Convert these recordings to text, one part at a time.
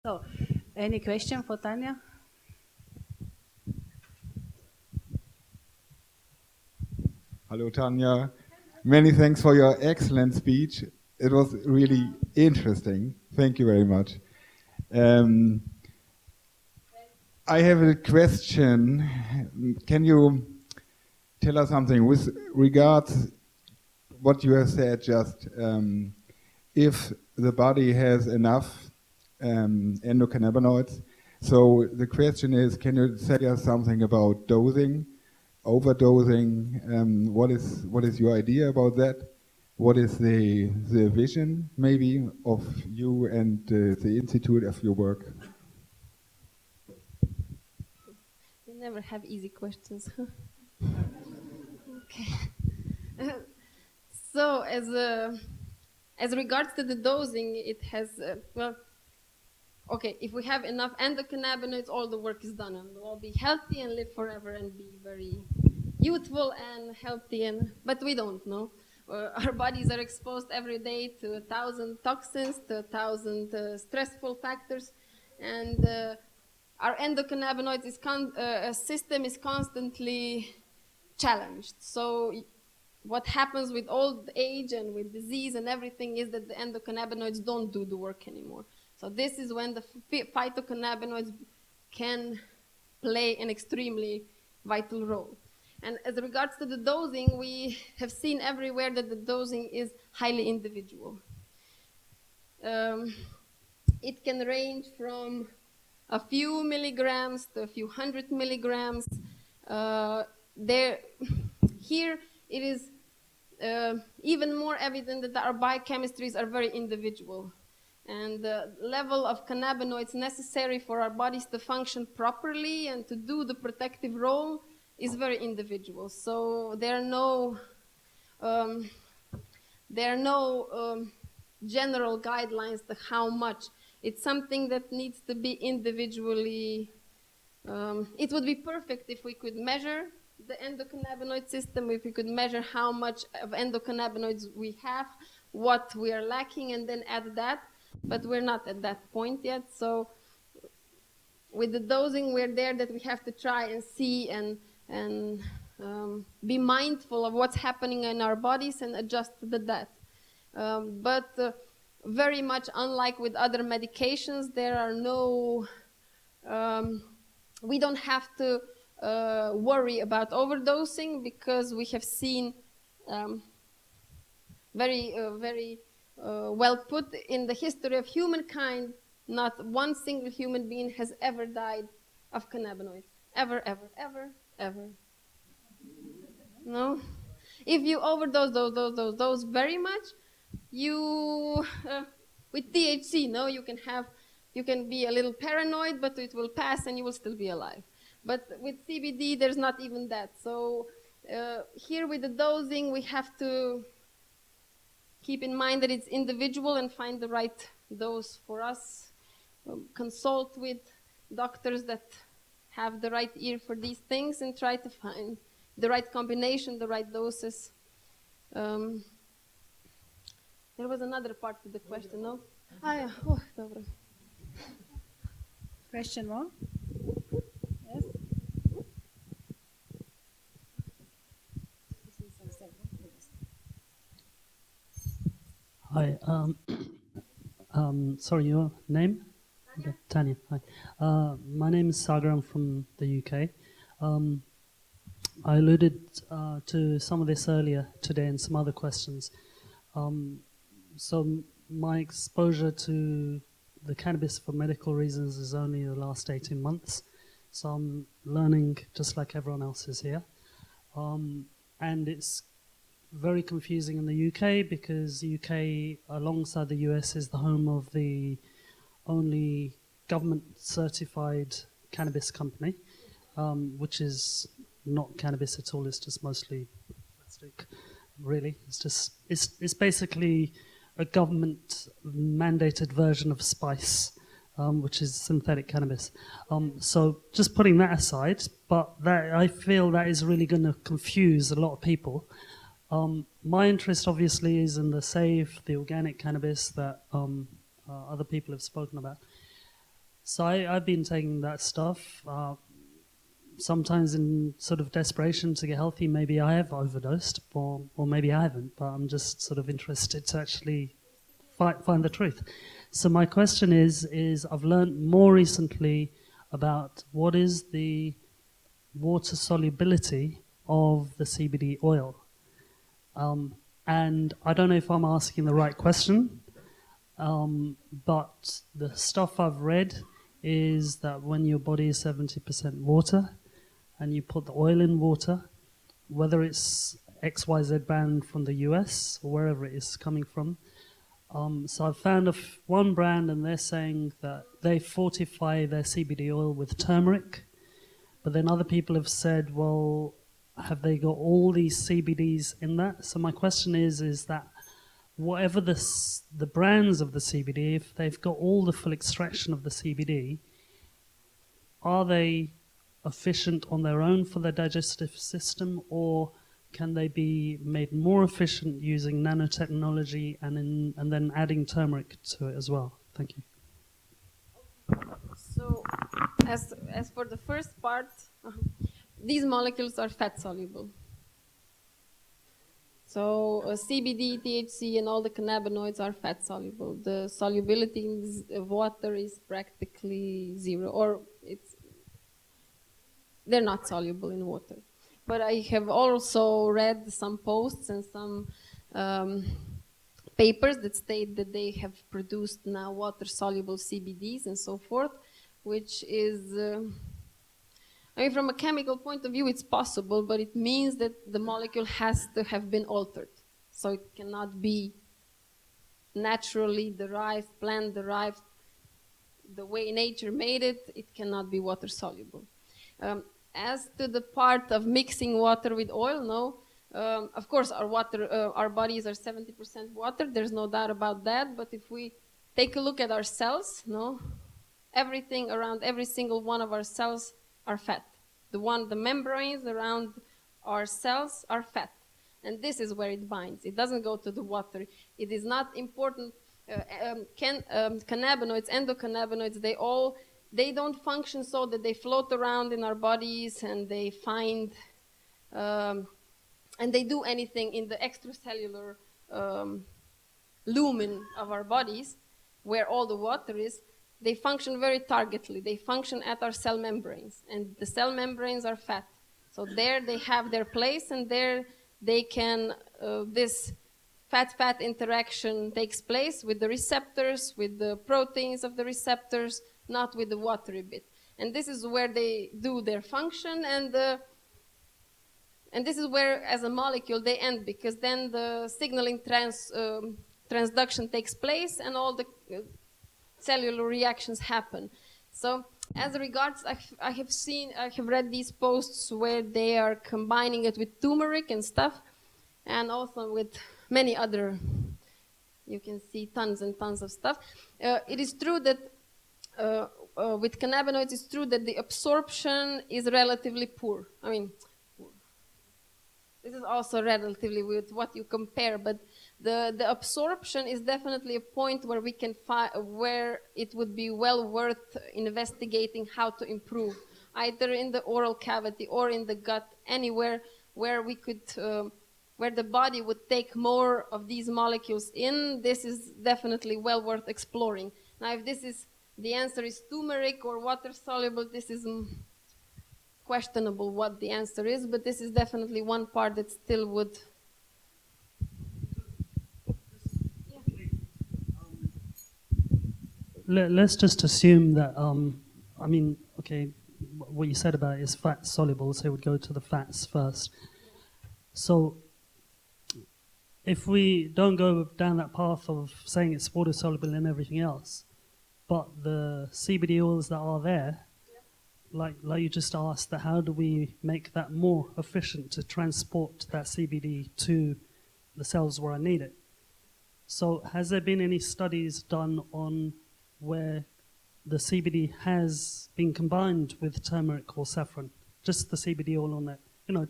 So, any question for Tanja? Hello, Tanja. Many thanks for your excellent speech. It was really interesting. Thank you very much. I have a question. Can you tell us something with regards what you have said just, if the body has enough endocannabinoids? So the question is, can you tell us something about dosing, overdosing? What is your idea about that? What is the vision, maybe, of you and the institute of your work? You never have easy questions. Okay. So, as regards to the dosing, it has okay. If we have enough endocannabinoids, all the work is done, and we'll all be healthy and live forever and be very youthful and healthy. But we don't know. Our bodies are exposed every day to 1,000 toxins, to 1,000 stressful factors, and our endocannabinoid system is constantly challenged. So what happens with old age and with disease and everything is that the endocannabinoids don't do the work anymore. So this is when the phytocannabinoids can play an extremely vital role. And as regards to the dosing, we have seen everywhere that the dosing is highly individual. It can range from a few milligrams to a few hundred milligrams. Here it is even more evident that our biochemistries are very individual. And the level of cannabinoids necessary for our bodies to function properly and to do the protective role is very individual. So there are no general guidelines to how much. It's something that needs to be individually. It would be perfect if we could measure the endocannabinoid system, if we could measure how much of endocannabinoids we have, what we are lacking, and then add that. But we're not at that point yet. So with the dosing, we're there that we have to try and see and be mindful of what's happening in our bodies and adjust to that. But very much unlike with other medications, there are no, we don't have to worry about overdosing, because we have seen very well put in the history of humankind, not one single human being has ever died of cannabinoids. Ever, ever, ever, ever. No? If you overdose very much, you, with THC, no, you can be a little paranoid, but it will pass and you will still be alive. But with CBD, there's not even that. So here with the dosing, we have to keep in mind that it's individual and find the right dose for us. Consult with doctors that have the right ear for these things and try to find the right combination, the right doses. There was another part to the question, no? Yeah. Oh, dobra. Question more? Yes? Hi. Sorry, your name? Tanja. Okay, Tanja. Hi. My name is Sagar. I'm from the UK. I alluded to some of this earlier today in some other questions. So my exposure to the cannabis for medical reasons is only the last 18 months. So I'm learning just like everyone else is here. And it's very confusing in the UK because the UK, alongside the US, is the home of the only government-certified cannabis company, which is not cannabis at all. It's just mostly plastic, really. It's basically a government-mandated version of spice, which is synthetic cannabis. So just putting that aside, but that I feel that is really going to confuse a lot of people. My interest, obviously, is in the safe, the organic cannabis that other people have spoken about. So I've been taking that stuff. Sometimes in sort of desperation to get healthy, maybe I have overdosed, or maybe I haven't, but I'm just sort of interested to actually find the truth. So my question is I've learned more recently about what is the water solubility of the CBD oil. And I don't know if I'm asking the right question, but the stuff I've read is that when your body is 70% water and you put the oil in water, whether it's XYZ brand from the US or wherever it is coming from. So I've found one brand and they're saying that they fortify their CBD oil with turmeric, but then other people have said, well, have they got all these CBDs in that? So my question is that whatever the brands of the CBD, if they've got all the full extraction of the CBD, are they efficient on their own for their digestive system, or can they be made more efficient using nanotechnology and then adding turmeric to it as well? Thank you. So, as for the first part, these molecules are fat soluble. So CBD, THC, and all the cannabinoids are fat soluble. The solubility in water is practically zero, or they're not soluble in water. But I have also read some posts and some papers that state that they have produced now water-soluble CBDs and so forth, which is, I mean, from a chemical point of view, it's possible, but it means that the molecule has to have been altered. So it cannot be naturally derived, plant-derived, the way nature made it, it cannot be water-soluble. As to the part of mixing water with oil, no. Of course, our bodies are 70% water. There's no doubt about that. But if we take a look at our cells, no, everything around every single one of our cells are fat. The membranes around our cells are fat, and this is where it binds. It doesn't go to the water. It is not important. Cannabinoids, endocannabinoids, they don't function so that they float around in our bodies and they find and they do anything in the extracellular lumen of our bodies where all the water is. They function very targetedly. They function at our cell membranes, and the cell membranes are fat. So there they have their place, and there they can, this fat-fat interaction takes place with the receptors, with the proteins of the receptors, not with the watery bit. And this is where they do their function, and this is where, as a molecule, they end, because then the signaling transduction takes place, and all the cellular reactions happen. So, as regards, I have read these posts where they are combining it with turmeric and stuff, and also with many other, you can see tons and tons of stuff. It is true that with cannabinoids, it's true that the absorption is relatively poor. I mean, this is also relatively with what you compare, but the absorption is definitely a point where we can where it would be well worth investigating how to improve, either in the oral cavity or in the gut, anywhere where we could, where the body would take more of these molecules in. This is definitely well worth exploring. Now, if the answer is turmeric or water soluble, this is questionable what the answer is, but this is definitely one part that still would. Let's just assume that, I mean, okay, what you said about it is fat soluble, so it would go to the fats first. So if we don't go down that path of saying it's water soluble and everything else, but the CBD oils that are there, like you just asked, that how do we make that more efficient to transport that CBD to the cells where I need it? So has there been any studies done on where the CBD has been combined with turmeric or saffron, just the CBD oil on it,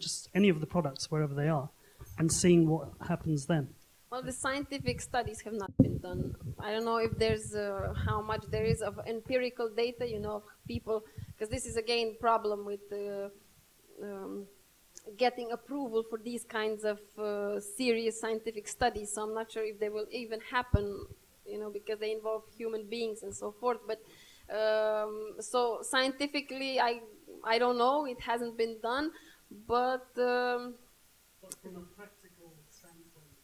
just any of the products wherever they are, and seeing what happens then? Well, the scientific studies have not been done. I don't know if there's how much there is of empirical data, of people, because this is again problem with getting approval for these kinds of serious scientific studies. So I'm not sure if they will even happen, because they involve human beings and so forth. But so scientifically, I don't know. It hasn't been done, but. From a practical standpoint,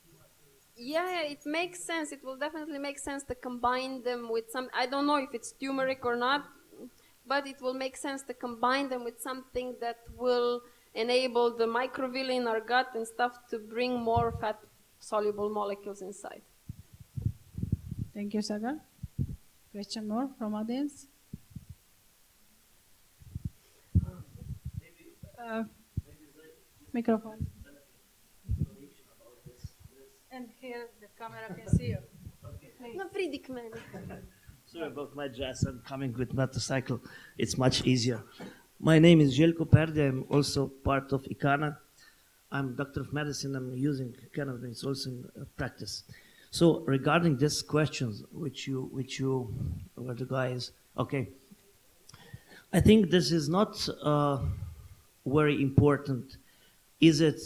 Yeah, it makes sense. It will definitely make sense to combine them with some. I don't know if it's turmeric or not, but it will make sense to combine them with something that will enable the microvilli in our gut and stuff to bring more fat soluble molecules inside. Thank you, Sagar. Question more from audience? Microphone. And here the camera can see you. No, Fridik meni. Sorry about my dress. I'm coming with motorcycle. It's much easier. My name is Željko Perde. I'm also part of ICANA. I'm doctor of medicine. I'm using cannabis also in practice. So regarding these questions, which you were the guys, okay. I think this is not very important. Is it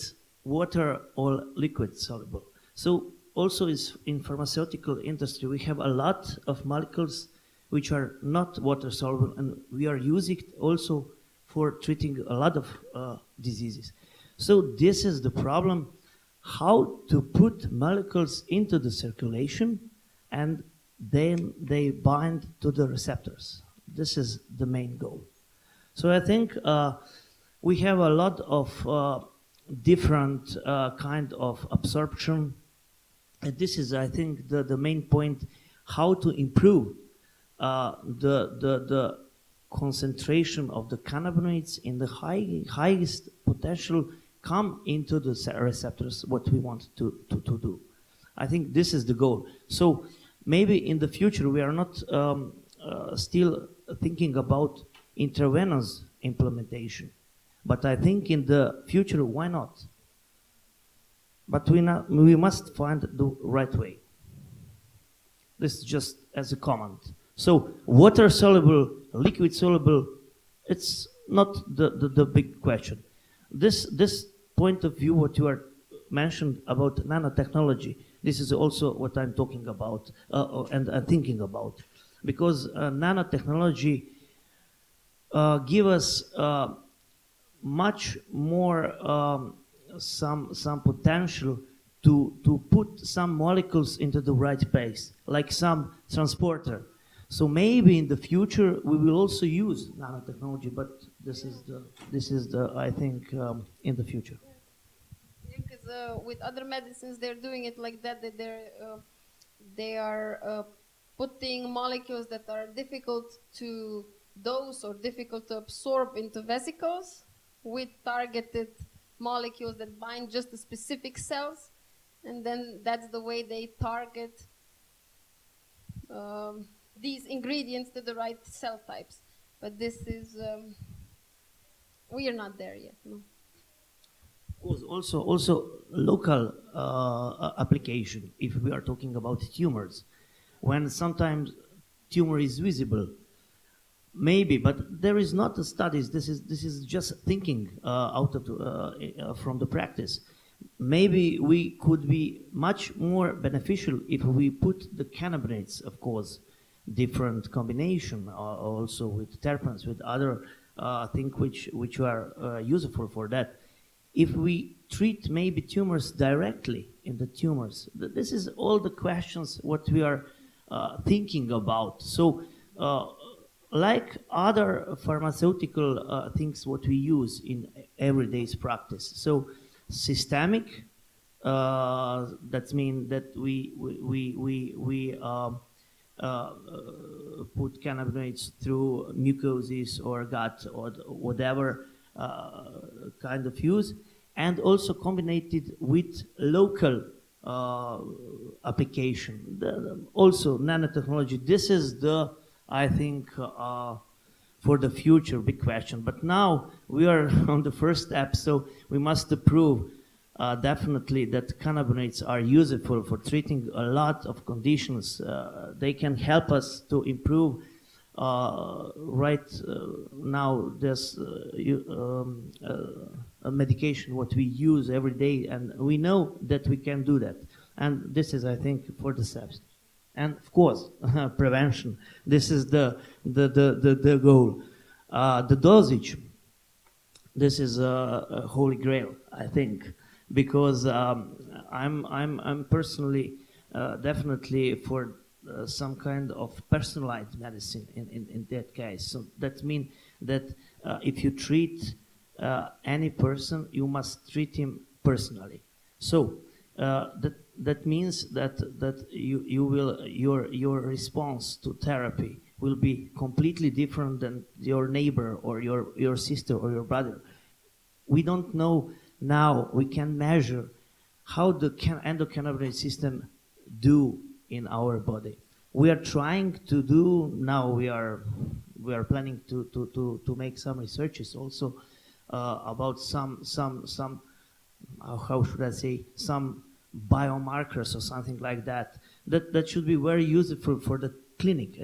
water or liquid soluble? So also is in pharmaceutical industry, we have a lot of molecules which are not water soluble, and we are using it also for treating a lot of diseases. So this is the problem, how to put molecules into the circulation and then they bind to the receptors. This is the main goal. So I think we have a lot of different kind of absorption. And this is, I think, the main point, how to improve the concentration of the cannabinoids in the highest potential come into the receptors, what we want to do. I think this is the goal. So maybe in the future we are not still thinking about intravenous implementation. But I think in the future, why not? But we must find the right way. This is just as a comment. So water soluble, liquid soluble, it's not the big question. This point of view, what you are mentioned about nanotechnology, this is also what I'm talking about and thinking about. Because nanotechnology give us much more some potential to put some molecules into the right place, like some transporter. So maybe in the future we will also use nanotechnology, but this is the I think in the future. Because with other medicines they're doing it like that they are putting molecules that are difficult to dose or difficult to absorb into vesicles with targeted molecules that bind just the specific cells, and then that's the way they target these ingredients to the right cell types. But this is we are not there yet. No. Also local application. If we are talking about tumors, when sometimes tumor is visible. Maybe, but there is not a studies. This is just thinking out of from the practice. Maybe we could be much more beneficial if we put the cannabinoids, of course, different combination, also with terpenes, with other things which are useful for that. If we treat maybe tumors directly in the tumors, this is all the questions what we are thinking about. So. Like other pharmaceutical things, what we use in everyday's practice. So systemic, that means that we put cannabinoids through mucoses or gut or whatever kind of use, and also combined with local application. Also nanotechnology. This is the I think for the future, big question. But now we are on the first step, so we must approve definitely that cannabinoids are useful for treating a lot of conditions. They can help us to improve. Now there's a medication what we use every day, and we know that we can do that. And this is, I think, for the steps. And of course, prevention. This is the goal. The dosage. This is a holy grail, I think, because I'm personally definitely for some kind of personalized medicine in that case. So that means that if you treat any person, you must treat him personally. So that means that you will your response to therapy will be completely different than your neighbor or your sister or your brother. We don't know now. We can measure how the endocannabinoid system do in our body. We are trying to do now. We are planning to make some researches also about some how should I say, some biomarkers or something like that. That should be very useful for the clinic.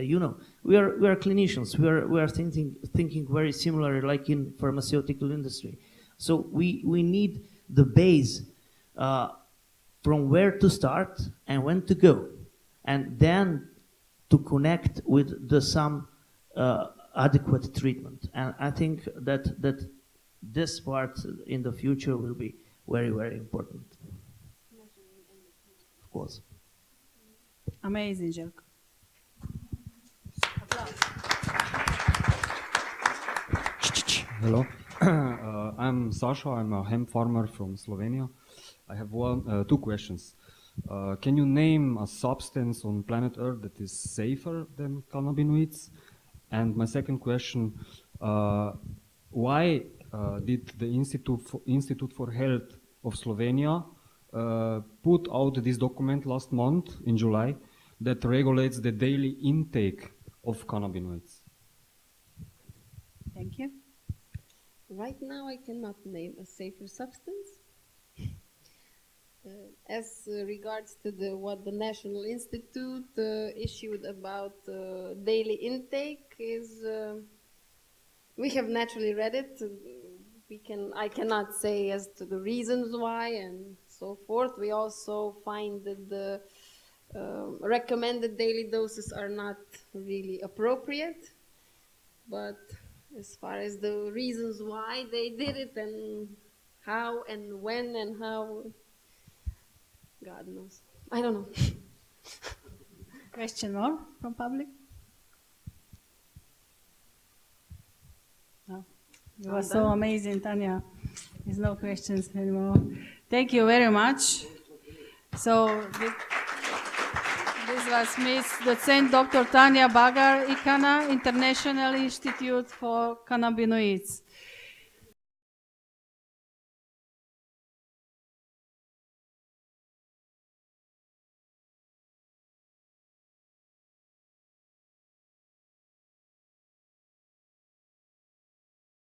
We are clinicians. We are thinking very similar like in pharmaceutical industry. So we need the base from where to start and when to go, and then to connect with some adequate treatment. And I think that this part in the future will be very, very important. Of course. Amazing, Jelko. Hello, I'm Sasha. I'm a hemp farmer from Slovenia. I have two questions. Can you name a substance on planet Earth that is safer than cannabinoids? And my second question, why did the Institute for Health of Slovenia put out this document last month in July that regulates the daily intake of cannabinoids? Thank you. Right now, I cannot name a safer substance. As regards to what the National Institute issued about daily intake is, we have naturally read it. I cannot say as to the reasons why and so forth. We also find that the recommended daily doses are not really appropriate, but as far as the reasons why they did it and how and when and how, God knows. I don't know. Question more from public? No. It was so amazing, Tanja. There's no questions anymore. Thank you very much. So this was Miss Docent Dr. Tanja Bagar, ICANA, International Institute for Cannabinoids.